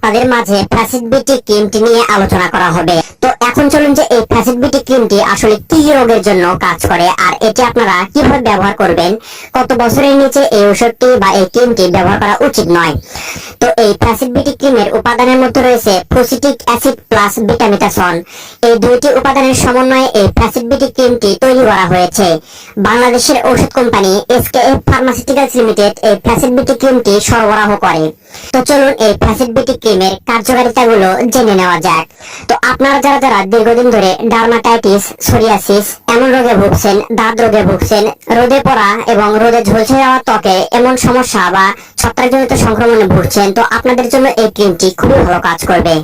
আপনাদের মাঝে ফ্যাসিড বিটি ক্রিমটি নিয়ে আলোচনা করা হবে। তো এখন চলুন যে এই ফ্যাসিড বিটি ক্রিমটি আসলে কি রোগের জন্য কাজ করে আর এটি আপনারা কিভাবে ব্যবহার করবেন, কত বছরের নিচে এই ওষুধটি বা এই ক্রিমটি ব্যবহার করা উচিত নয়। তো এই ফ্যাসিড বিটি ক্রিমের উপাদানের মধ্যে রয়েছে ফসিটিক অ্যাসিড প্লাস বিটামিটাসন। এই দুইটি উপাদানের সমন্বয়ে এই ফ্যাসিড বিটি ক্রিমটি তৈরি করা হয়েছে। বাংলাদেশের ঔষধ কোম্পানি এসকেএফ ফার্মাসিউটিক্যালস লিমিটেড এই ফ্যাসিড বিটি ক্রিমটি সরবরাহ করে। তো চলুন এই ফ্যাসিড বিটি ক্রিমের কার্যকারিতাগুলো জেনে নেওয়া যাক। তো আপনারা যারা দীর্ঘদিন ধরে ডার্মাটাইটিস, সোরিয়াসিস এমন রোগে ভুগছেন, দাঁত রোগে ভুগছেন, রোদে পড়া এবং রোদে ঝলসে যাওয়া ত্বকে এমন সমস্যা বা ছত্রাকজনিত সংক্রমণে ভুগছেন, তো আপনাদের জন্য এই ক্রিমটি খুবই ভালো কাজ করবে।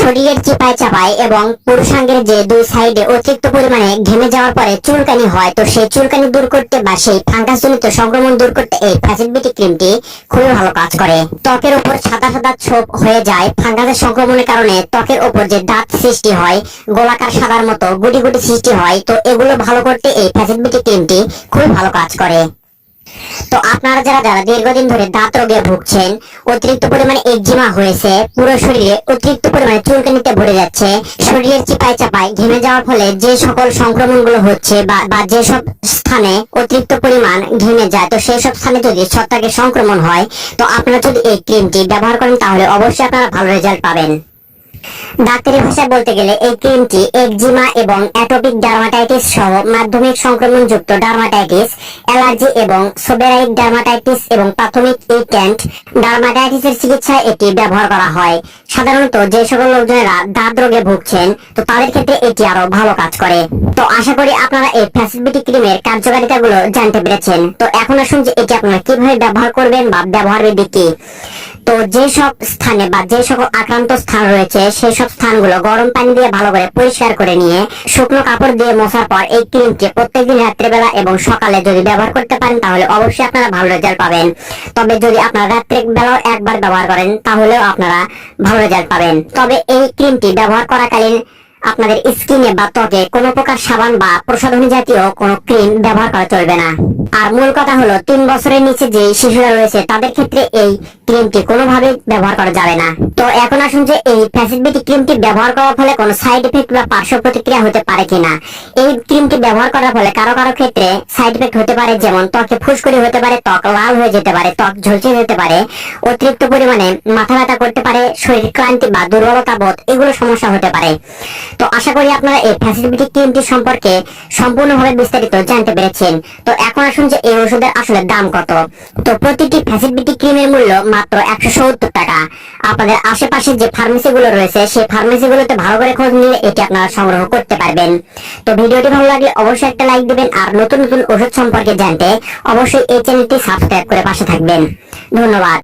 শরীরের চিপায় চাপায় এবং পুরুষাঙ্গের যে দুই সাইডে অতিরিক্ত পরিমাণে ঘেমে যাওয়ার পরে চুলকানি হয়, তো সেই চুলকানি দূর করতে বা সেই ফাঙ্গাসজনিত সংক্রমণ দূর করতে এই ফ্যাসিড বিটি ক্রিমটি খুবই ভালো কাজ করে। ত্বকের উপর সাদা সাদা ছোপ হয়ে যায় ফাঙ্গাসের সংক্রমণের কারণে, ত্বকের উপর যে দাঁত সৃষ্টি হয়, গোলাকার সাদার মতো গুটি গুটি সৃষ্টি হয়, তো এগুলো ভালো করতে এই ফ্যাসিড বিটি ক্রিমটি খুবই ভালো কাজ করে। তো আপনারা যারা দীর্ঘদিন ধরে দাঁত রোগে ভুগছেন, অতিরিক্ত পরিমাণে একজিমা হয়েছে, পুরো শরীরে অতিরিক্ত পরিমাণে চুলকানিতে ভরে যাচ্ছে, শরীরের চিপায় চাপায় ঘেমে যাওয়ার ফলে যে সকল সংক্রমণ গুলো হচ্ছে বা যেসব স্থানে অতিরিক্ত পরিমাণ ঘেমে যায়, তো সেই সব স্থানে যদি ছত্রাকের সংক্রমণ হয়, তো আপনারা যদি এই ক্রিমটি ব্যবহার করেন তাহলে অবশ্যই আপনারা ভালো রেজাল্ট পাবেন। ডাক্তারি ভাষায় বলতে গেলে এই ক্রিমটি একজিমা এবং অ্যাটোপিক ডার্মাটাইটিস সহ মাধ্যমিক সংক্রমণযুক্ত ডার্মাটাইটিস, অ্যালার্জি এবং সোবেরাইক ডার্মাটাইটিস এবং প্রাথমিক ইটেন্ট ডার্মাটাইটিসের চিকিৎসায় এটি ব্যবহার করা হয়। সাধারণত যে সকল লোকজনেরা দাঁত রোগে ভুগছেন, তো তাদের ক্ষেত্রে এটি আরো ভালো কাজ করে। তো আশা করি আপনারা এই ফ্যাসিড বিটি ক্রিমের কার্যকারিতাগুলো জানতে পেরেছেন। তো এখন আসুন যে এটি আপনারা কিভাবে ব্যবহার করবেন বা ব্যবহার বিধি কি। তো যে সব স্থানে বা যে সকল আক্রান্ত স্থান রয়েছে সেই সব স্থানগুলো গরম পানি দিয়ে ভালো করে পরিষ্কার করে নিয়ে শুকনো কাপড় দিয়ে মোছার পর এই ক্রিমটি প্রত্যেকদিন রাত্রেবেলা এবং সকালে যদি ব্যবহার করতে পারেন তাহলে অবশ্যই আপনারা ভালো রেজাল্ট পাবেন। তবে যদি আপনারা রাত্রে বেলাও একবার ব্যবহার করেন তাহলেও আপনারা ভালো রেজাল্ট পাবেন। তবে এই ক্রিমটি ব্যবহার করাকালীন আপনাদের স্কিনে বা ত্বকে কোনো প্রকার সাবান বা প্রসাধনী জাতীয় কোনো ক্রিম ব্যবহার করা চলবে না। আর মূল কথা হলো 3 বছরের নিচে যে শিশুরা রয়েছে তাদের ক্ষেত্রে এই ক্রিমটি কোনোভাবে ব্যবহার করা যাবে না। তো এখন আসুন যে এই ফ্যাসিড বিটি ক্রিমটি ব্যবহার করার ফলে কোনো সাইড এফেক্ট বা পার্শ্ব প্রতিক্রিয়া হতে পারে কিনা। এই ক্রিমটি ব্যবহার করার ফলে কারো কারো ক্ষেত্রে সাইড এফেক্ট হতে পারে, যেমন ত্বকে ফুসকুড়ি হতে পারে, ত্বক লাল হয়ে যেতে পারে, ত্বক ঝলসে যেতে পারে, অতিরিক্ত পরিমাণে মাথা ব্যথা করতে পারে, শরীর ক্লান্তি বা দুর্বলতা বোধ এগুলো সমস্যা হতে পারে। তো আশা করি আপনারা এই ফ্যাসিড বিটি ক্রিমটি সম্পর্কে সম্পূর্ণভাবে বিস্তারিত জানতে পেরেছেন। তো এখন আসুন যে এই ওষুধের আসলে দাম কত। তো প্রতিটি ফ্যাসিড বিটি ক্রিমের মূল্য মাত্র 170 টাকা। আপনাদের আশেপাশে যে ফার্মেসি গুলো রয়েছে সেই ফার্মেসি গুলোতে ভালো করে খোঁজ নিলে এটি আপনারা সংগ্রহ করতে পারবেন। তো ভিডিওটি ভালো লাগলে অবশ্যই একটা লাইক দিবেন আর নতুন নতুন ওষুধ সম্পর্কে জানতে অবশ্যই এই চ্যানেলটি সাবস্ক্রাইব করে পাশে থাকবেন। ধন্যবাদ।